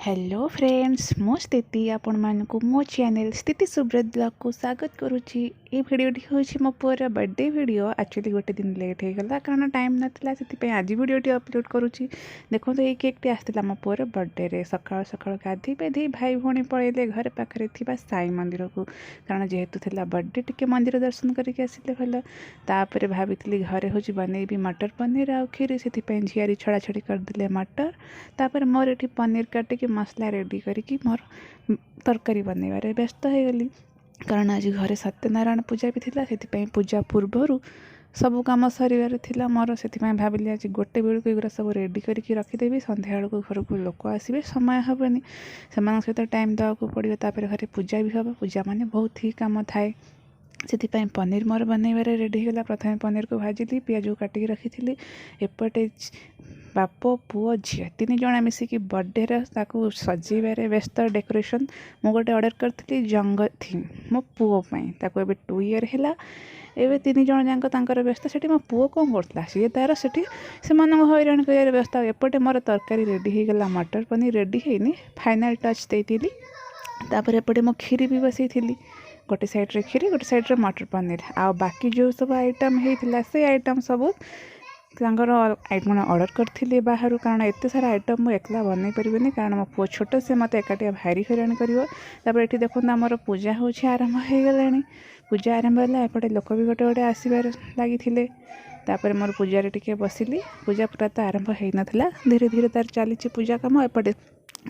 Hello friends मो स्थिति आपण मानक मो चैनल स्थिति सुब्रत ब्लॉग को स्वागत करुच्ची। ये भिडियोटी हूँ मो पुअर बर्थडे वीडियो। एक्चुअली गोटे दिन लेट हो गला कारण टाइम नाला से आज वीडियोटी अपलोड करुच्ची। देखो ये केकटी आसाला मो पुअर बर्थडे रे सकाळ सकाळ गाधी पेधी भाई भौणी पळेले घर पाखे थी साई मंदिर को कारण जेहेतु थिला बर्थडे टिके मंदिर दर्शन करके आसिले भल। तापर भाभी घरे हूँ बनईबी मटर पनीर आ खीरी से झियारी छड़ा छड़ी करदे मटर। तापर मोर ये पनीर काटिक मसला रेडी करी मोर तरकारी बनइबार व्यस्त हो गली कारण आज घरे सत्यनारायण पूजा भी थिला से पूजा पूर्वर सब कम सर थिला मोर से भाविली आज गोटे बेलू एगुरा सब रेडी करके रखीदेवी संध्या बेलू घर को लोक आसवे समय हेनी से सहित टाइम देवाक पड़ो। तापर घरे पूजा भी हम पूजा माने बहुत ही कम थाए से पनीर मोर बनइबार रेडी होगा। प्रथम पनीर को भाजिली पियाज को काटिक रखी एपटे बाप पुओ झी तीन जना मिसिकी बर्थडे सजेबार व्यस्त डेकोरेशन मु गोटे ऑर्डर करी जंग थीम मो पुओपाई 2 इयर है एवं 3 जन जाक व्यस्त से मो पुओ कौन करता सी तार से हैरान कर व्यस्त। एपटे मोर तरकारी रेडी होगा मटर पनीर रेडी होनी फाइनाल टच देती। तापर एपटे मो खीरी भी बसई थी गोटे साइड्रे खीरी गोटे साइड्रे मटर पनीर आ बाकी जो सब आइटम होता से आइटम सब आइटम ऑर्डर करी बाहर कारण एत सारा आइटम मुझे एकला बनई पारे कारण मो पुओ छोट से मत एकाटिया भारी हैरान कर। ये देखो आमर पूजा हूँ आरंभ हो गला पूजा आरंभ है एपटे लोक भी गोटे गोटे आसबार लगी। तापर मोर पूजा टिके बसिली पूजा पूरा तो आरंभ हो नाला धीरे धीरे तार चली पूजा कम। एपटे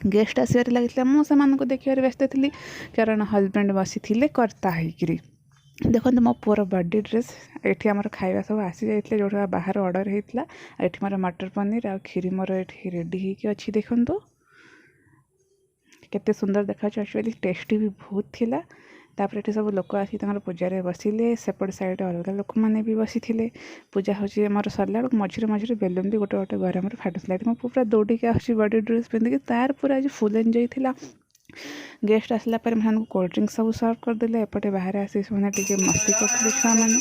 गेस्ट आसबार लगी मुझे देखिए व्यस्त थी कारण हजबैंड बसी थे कर्ता होकर। देखो मो पुअर बर्थडे ड्रेस ये आमर खाଇବା सब आसी जाइए जो बाहर ऑर्डर होता ये मोर मटर पनीर आ खीरी मोर ये रेडी होती देखु केते सुंदर देखा एक्चुअली टेस्टी भी बहुत थिला। तापर ये सब लोक आसी पूजा बसिले सेपट साइड अलग लोक मैंने भी बसी थे पूजा हूँ मोर सरला मझे मझे बेलून भी गोटे गोटे घर में फाटुला मो पूरा दौड़िक आसी बर्थडे ड्रेस पिंधिकी तार पूरा आज फुल एंजॉय थिला। गेस्ट आसला कोल्ड ड्रिंक्स सब सर्व करदे एपटे बाहर आसी मस्ती करते छुआ मैंने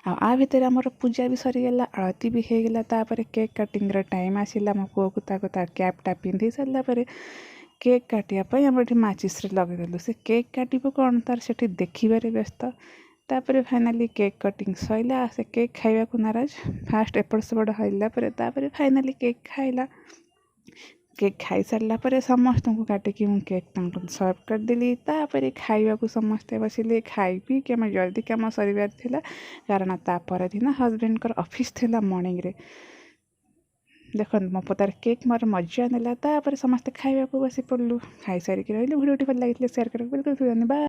आ भितर आमर पूजा भी सरीगला आरती भी होगला। तापर केक कटिंग टाइम आसला मो पुओ को कैपटा पिंधि सारापर केक काटापी आम ये माचिस लगेदेलु से केक काटू कौन तार से देखिबार व्यस्त। तापर फाइनाली केक कटिंग सैला से केक खाइबा को नाराज फास्ट एपट सेपट हल्ला फाइनाली केक खाइला। केक खाई सारापर समस्त को काटिकी मु केक सर्व करदेली। तापर खाइबा को समस्ते बसिले खाई पी कि आम जल्दी कम सर कारण तापर दिन हजबैंड कर ऑफिस थिला मॉर्निंग रे। देखो मो पुतार केक मोर मजा नेला तापर समस्ते खाइबा को बसी पड़लु खाई सारिक रही भिडियोटी भल लगी शेयर कर बिल्कुल। बाय।